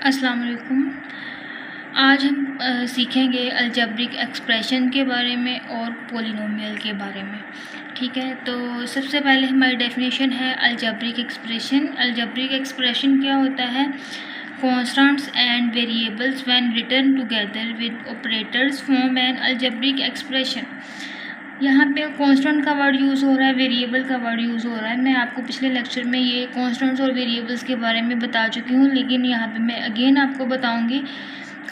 अस्सलाम वालेकुम। आज हम सीखेंगे अलजेब्रिक एक्सप्रेशन के बारे में और पॉलिनोमियल के बारे में। ठीक है, तो सबसे पहले हमारी डेफिनेशन है अलजेब्रिक एक्सप्रेशन। अलजेब्रिक एक्सप्रेशन क्या होता है? Constants and variables when written together with operators form an algebraic expression. यहाँ पे कांस्टेंट का वर्ड यूज़ हो रहा है, वेरिएबल का वर्ड यूज़ हो रहा है। मैं आपको पिछले लेक्चर में ये कांस्टेंट्स और वेरिएबल्स के बारे में बता चुकी हूँ, लेकिन यहाँ पे मैं अगेन आपको बताऊँगी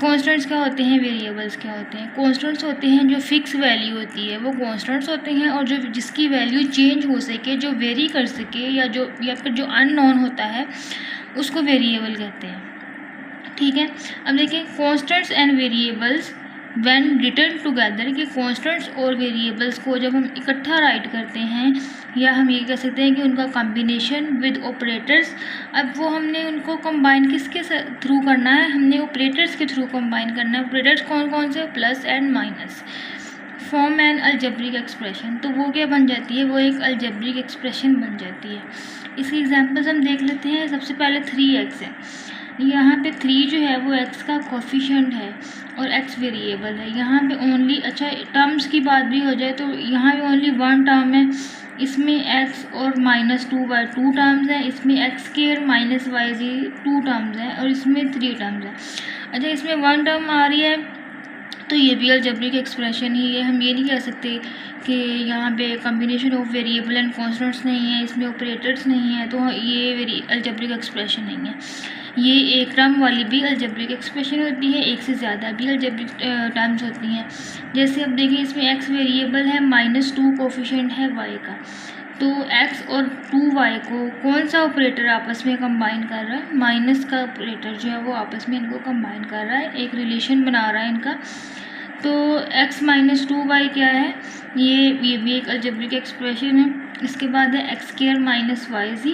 कांस्टेंट्स क्या होते हैं, वेरिएबल्स क्या होते हैं। कांस्टेंट्स होते हैं जो फिक्स वैल्यू होती है, वो कांस्टेंट्स होते हैं, और जो जिसकी वैल्यू चेंज हो सके, जो वेरी कर सके, या फिर जो अननोन होता है, उसको वेरिएबल कहते हैं। ठीक है, अब देखिए constants and variables when written together, कि कांस्टेंट्स और वेरिएबल्स को जब हम इकट्ठा राइट करते हैं, या हम ये कह सकते हैं कि उनका कॉम्बिनेशन विद ऑपरेटर्स। अब वो हमने उनको कंबाइन किसके थ्रू करना है? हमने ऑपरेटर्स के थ्रू कंबाइन करना है। ऑपरेटर्स कौन कौन से? Plus and minus. Form an algebraic expression, तो वो क्या बन जाती है? वो एक अलजेब्रिक एक्सप्रेशन बन जाती है। इसके एग्जांपल्स हम देख लेते हैं। सबसे पहले 3x है। यहाँ पे 3 जो है वो x का कोफिशिएंट है और x वेरिएबल है। यहाँ पे ओनली, अच्छा टर्म्स की बात भी हो जाए तो यहाँ पे ओनली 1 टर्म है, इसमें x और -2y 2 टर्म्स है, इसमें x square minus yz 2 terms है, और इसमें 3 टर्म्स है। अच्छा, इसमें 1 टर्म आ रही है तो ये भी अलजेब्रिक एक्सप्रेशन ही है। हम ये नहीं कह सकते कि यहाँ पे combination of variable and constants नहीं है, इसमें ऑपरेटर्स नहीं है, तो ये अलजेब्रिक एक्सप्रेशन नहीं है। ये एक टर्म वाली भी अलजेब्रिक एक्सप्रेशन होती है, एक से ज़्यादा भी अलजेब्रिक टर्म्स होती हैं। जैसे अब देखिए, इसमें x वेरिएबल है, -2 कोफिशिएंट है y का, तो x और 2y को कौन सा ऑपरेटर आपस में कंबाइन कर रहा है? माइनस का ऑपरेटर जो है वो आपस में इनको कंबाइन कर रहा है, एक रिलेशन बना रहा है इनका। तो x -2y क्या है? ये भी एक अलजेब्रिक एक्सप्रेशन है। इसके बाद है x स्क्वायर माइनस yz,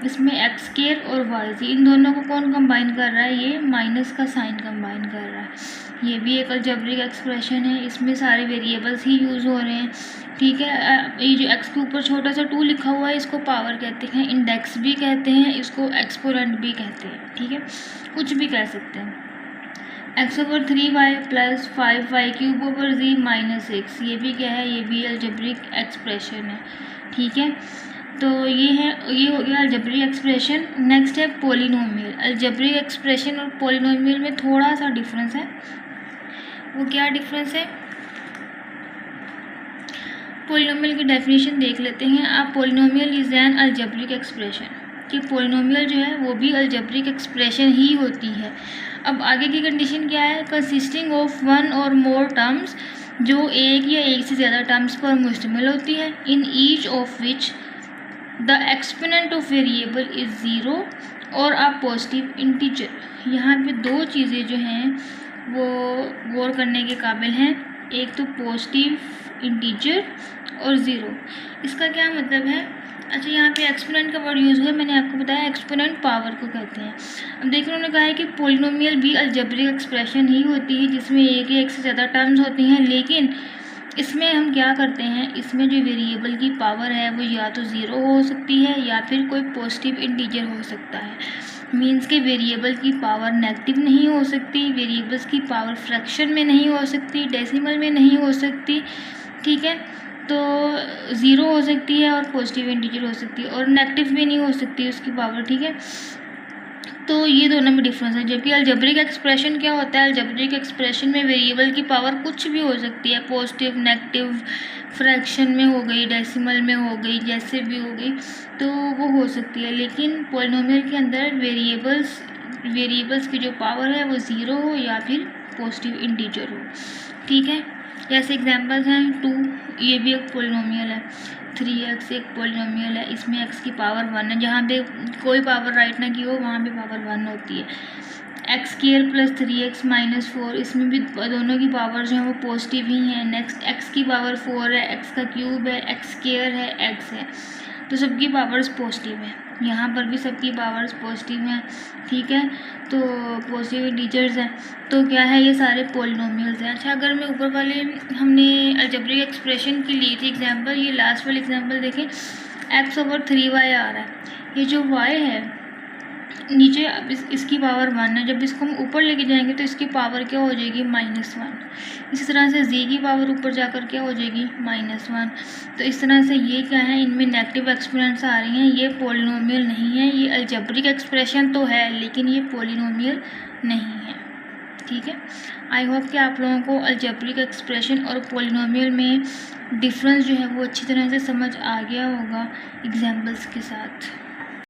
इसमें x स्क्वायर और yz इन दोनों को कौन कंबाइन कर रहा है? ये माइनस का साइन कंबाइन कर रहा है। ये भी एक अलजेब्रिक एक्सप्रेशन है, इसमें सारे वेरिएबल्स ही यूज़ हो रहे हैं। ठीक है, ये जो x के ऊपर छोटा सा 2 लिखा हुआ है, इसको पावर कहते हैं, इंडेक्स भी कहते हैं, इसको एक्सपोनेंट भी कहते हैं। ठीक है, कुछ भी कह सकते हैं। x/3y प्लस 5y³ z-6, ये भी क्या है? ये भी अलजेब्रिक एक्सप्रेशन है। ठीक है, तो ये हो गया अलजेब्रिक एक्सप्रेशन। नेक्स्ट है पॉलिनोमियल। अलजेब्रिक एक्सप्रेशन और पॉलिनोमियल में थोड़ा सा डिफरेंस है। वो क्या डिफरेंस है? पॉलिनोमियल की डेफिनेशन देख लेते हैं आप। Polynomial is an algebraic expression, कि पॉलिनोमियल जो है वो भी अलजेब्रिक एक्सप्रेशन ही होती है। अब आगे की कंडीशन क्या है? कंसिस्टिंग ऑफ 1 और मोर टर्म्स, जो एक या एक से ज़्यादा टर्म्स पर मुश्तमिल होती है। In each of which the exponent of variable is 0 और अ पॉजिटिव इंटीजर। यहाँ पे दो चीज़ें जो हैं वो गौर करने के काबिल हैं। एक तो पॉजिटिव इंटीजर और 0। इसका क्या मतलब है? अच्छा, यहाँ पे एक्सपोनेंट का वर्ड यूज़ हुआ है, मैंने आपको बताया एक्सपोनेंट पावर को कहते हैं। अब देखिए, उन्होंने कहा है कि पॉलिनोमियल भी अलजेब्रिक एक्सप्रेशन ही होती है, जिसमें एक या एक से ज़्यादा टर्म्स होती हैं, लेकिन इसमें हम क्या करते हैं? इसमें जो वेरिएबल की पावर है वो या तो 0 हो सकती है या फिर कोई पॉजिटिव इंटीजर हो सकता है। मीन्स के वेरिएबल की पावर नेगेटिव नहीं हो सकती, वेरिएबल्स की पावर फ्रैक्शन में नहीं हो सकती, डेसिमल में नहीं हो सकती। ठीक है, तो 0 हो सकती है और पॉजिटिव इंटीजर हो सकती है, और नेगेटिव भी नहीं हो सकती उसकी पावर। ठीक है, तो ये दोनों में डिफरेंस है। जबकि अलजेब्रिक एक्सप्रेशन क्या होता है? अलजेब्रिक एक्सप्रेशन में वेरिएबल की पावर कुछ भी हो सकती है, पॉजिटिव, नेगेटिव, फ्रैक्शन में हो गई, डेसिमल में हो गई, जैसे भी हो गई, तो वो हो सकती है। लेकिन पॉलिनोमियल के अंदर वेरिएबल्स की जो पावर है वो 0 हो या फिर पॉजिटिव इंटीजर हो। ठीक है, जैसे एग्जांपल्स हैं 2, ये भी एक पॉलिनोमियल है। 3x एक पॉलिनोमियल है, इसमें x की पावर 1 है, जहाँ पे कोई पावर राइट ना की हो वहाँ पे पावर 1 होती है। x square plus 3x minus 4, इसमें भी दोनों की पावर जो है वो पॉजिटिव ही है। नेक्स्ट x की पावर 4 है, x का क्यूब है, x स्क्वायर है, x है, तो सबकी पावर्स पॉजिटिव है। यहाँ पर भी सबकी पावर्स पॉजिटिव हैं। ठीक है, तो पॉजिटिव इंटीजर्स हैं, तो क्या है? ये सारे पॉलिनोमियल्स हैं। अच्छा, अगर मैं ऊपर वाले हमने अलजेब्रिक एक्सप्रेशन की ली थी एग्जांपल, ये लास्ट वाले एग्जांपल देखें, x/3y आ रहा है। ये जो y है नीचे अब इसकी पावर 1 है, जब इसको हम ऊपर लेके जाएंगे तो इसकी पावर क्या हो जाएगी -1। इसी तरह से z की पावर ऊपर जाकर क्या हो जाएगी -1। तो इस तरह से ये क्या है, इनमें नेगेटिव एक्सपोनेंट्स आ रही हैं, ये पॉलिनोमियल नहीं है, ये अलजेब्रिक एक्सप्रेशन तो है लेकिन ये पॉलिनोमियल नहीं है। ठीक है, आई होप कि आप लोगों को अलजेब्रिक एक्सप्रेशन और पॉलिनोमियल में डिफरेंस जो है वो अच्छी तरह से समझ आ गया होगा एग्जाम्पल्स के साथ।